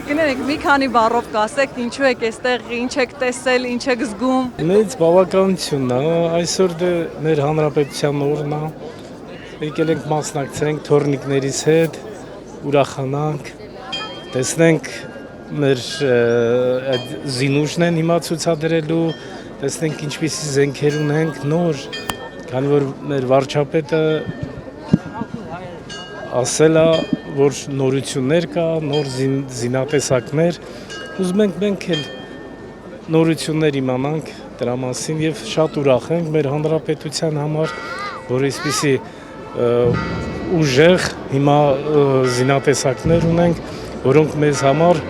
Կներեք, մի քանի բառով կասեք, ինչու եք այստեղ, ինչ եք տեսել, ինչ եք զգում։ Մեծ բավականությունն է, այսօր դե մեր հանրապետության օրն է, եկել ենք մասնակցենք թորնիկներիս հետ, ուրախանանք, տեսնենք մեր այդ զինուժն են հիմա ցուցադրելու, տեսնենք ինչպիսի զենքեր ունենք նոր, քանի որ մեր վարչապետը ասել է, որ նորություններ կա, նոր զինատեսակներ, ուզում ենք մենք էլ նորություններ իմանանք դրա մասին եւ շատ ուրախ ենք մեր հանրապետության համար, որ այսպիսի ուժեղ հիմա զինատեսակներ ունենք, որոնք մեզ համար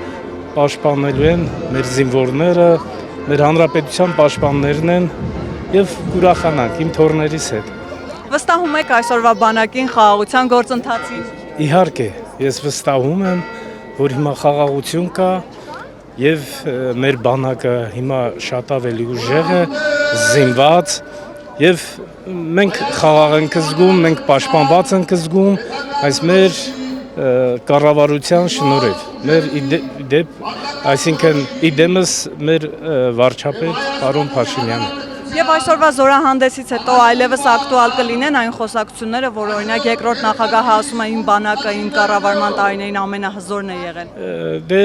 պաշտպանելու են մեր զինվորները, մեր հանրապետության պաշտպաններն են եւ ուրախանանք իմ թորներից հետ։ Վստահում եք այսօրվա բանակին խաղաղության գործընթացին։ Իհարկե, ես վստահում եմ, որ հիմա խաղաղություն կա եւ մեր բանակը հիմա շատ ավելի ուժեղ է, զինված եւ մենք խաղաղ ենք զգում, մենք պաշտպանված ենք զգում, այս մեր կառավարության շնորհիվ, մեր այսինքն իդեմս մեր վարչապետ պարոն Փաշինյանը։ Եվ այսօրվա զորահանդեսից հետո այլևս ակտուալ կլինեն այն խոսակցությունները, որ օրինակ երկրորդ նախագահը ասում է իմ բանակը իմ կառավարման տարիներին ամենահզորն է եղել։ Դե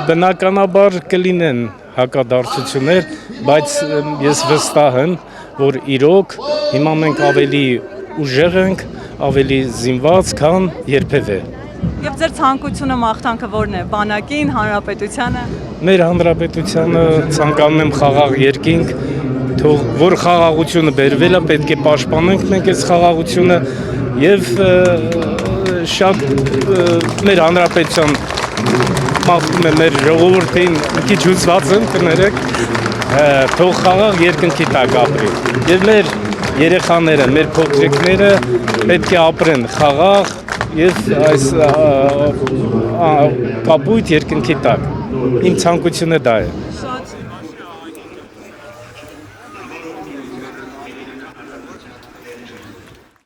բնականաբար կլինեն հակադարձություններ, բայց ես վստահ եմ, որ իրոք հիմա մենք ավելի ուժեղ ենք, ավելի զինված, քան երբևէ։ Եվ ձեր ցանկությունը մաղթանքը որն է, բանակին, հանրապետությանը։ Մեր հանրապետությանը ցանկանում եմ խաղաղ երկինք, թող որ խաղաղությունը բերվել է, պետք է պաշտպանենք մենք այս խաղաղությունը եւ շատ մեր հանրապետության մաղթում եմ մեր ժողովրդին մի քիչ հուսված եմ կներեք, թող խաղաղ երկնքի տակ ապրի եւ մեր երեխաները, մեր փոքրիկները պետք է ապրեն խաղաղ եւ այս կապույտ երկնքի տակ։ Իմ ցանկությունը դա է։